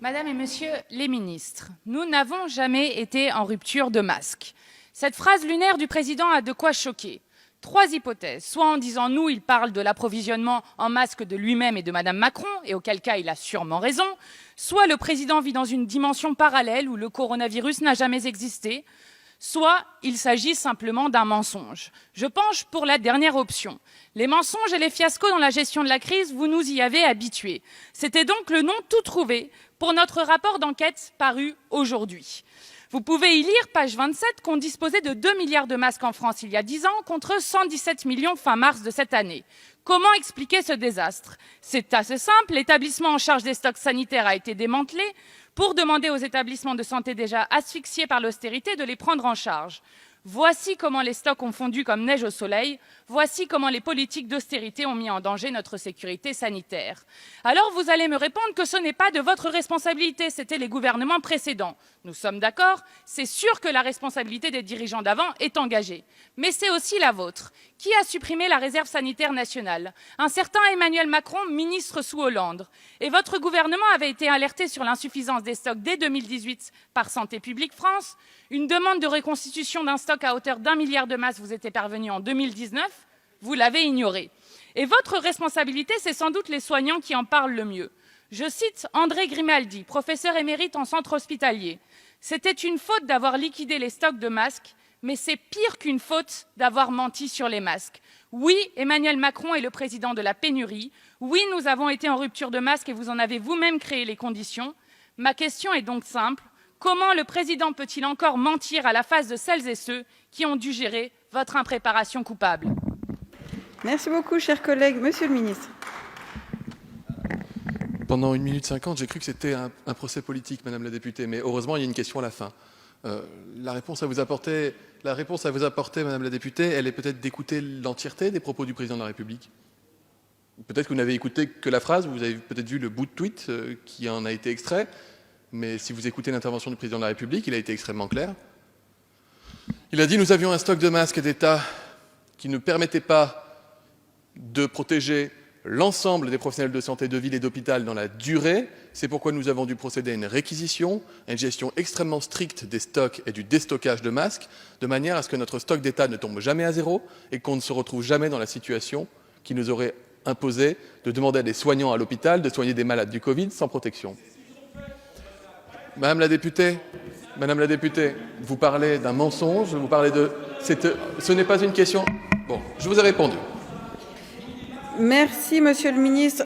Madame et Monsieur les ministres, nous n'avons jamais été en rupture de masque. Cette phrase lunaire du président a de quoi choquer. Trois hypothèses. Soit en disant nous, il parle de l'approvisionnement en masques de lui-même et de Madame Macron, et auquel cas il a sûrement raison. Soit le président vit dans une dimension parallèle où le coronavirus n'a jamais existé. Soit il s'agit simplement d'un mensonge. Je penche pour la dernière option. Les mensonges et les fiascos dans la gestion de la crise, vous nous y avez habitués. C'était donc le nom tout trouvé pour notre rapport d'enquête paru aujourd'hui. Vous pouvez y lire, page 27, qu'on disposait de 2 milliards de masques en France il y a 10 ans contre 117 millions fin mars de cette année. Comment expliquer ce désastre? C'est assez simple, l'établissement en charge des stocks sanitaires a été démantelé pour demander aux établissements de santé déjà asphyxiés par l'austérité de les prendre en charge. Voici comment les stocks ont fondu comme neige au soleil, voici comment les politiques d'austérité ont mis en danger notre sécurité sanitaire. Alors vous allez me répondre que ce n'est pas de votre responsabilité, c'était les gouvernements précédents. Nous sommes d'accord, c'est sûr que la responsabilité des dirigeants d'avant est engagée. Mais c'est aussi la vôtre. Qui a supprimé la réserve sanitaire nationale? Un certain Emmanuel Macron, ministre sous Hollande. Et votre gouvernement avait été alerté sur l'insuffisance des stocks dès 2018 par Santé publique France. Une demande de reconstitution d'un stock à hauteur d'1 milliard de masques vous était parvenue en 2019. Vous l'avez ignoré. Et votre responsabilité, c'est sans doute les soignants qui en parlent le mieux. Je cite André Grimaldi, professeur émérite en centre hospitalier. « C'était une faute d'avoir liquidé les stocks de masques, mais c'est pire qu'une faute d'avoir menti sur les masques. Oui, Emmanuel Macron est le président de la pénurie. Oui, nous avons été en rupture de masques et vous en avez vous-même créé les conditions. Ma question est donc simple. Comment le président peut-il encore mentir à la face de celles et ceux qui ont dû gérer votre impréparation coupable? » Merci beaucoup, cher collègue. Monsieur le ministre. Pendant 1 minute 50, j'ai cru que c'était un procès politique, Madame la députée, mais heureusement, il y a une question à la fin. La réponse à vous apporter, Madame la députée, elle est peut-être d'écouter l'entièreté des propos du président de la République. Peut-être que vous n'avez écouté que la phrase, vous avez peut-être vu le bout de tweet qui en a été extrait, mais si vous écoutez l'intervention du président de la République, il a été extrêmement clair. Il a dit « Nous avions un stock de masques d'État qui ne permettait pas de protéger l'ensemble des professionnels de santé de ville et d'hôpital dans la durée. C'est pourquoi nous avons dû procéder à une réquisition, à une gestion extrêmement stricte des stocks et du déstockage de masques, de manière à ce que notre stock d'État ne tombe jamais à zéro et qu'on ne se retrouve jamais dans la situation qui nous aurait imposé de demander à des soignants à l'hôpital de soigner des malades du Covid sans protection. » Madame la députée, vous parlez d'un mensonge, vous parlez de... Ce n'est pas une question... Bon, je vous ai répondu. Merci, Monsieur le ministre.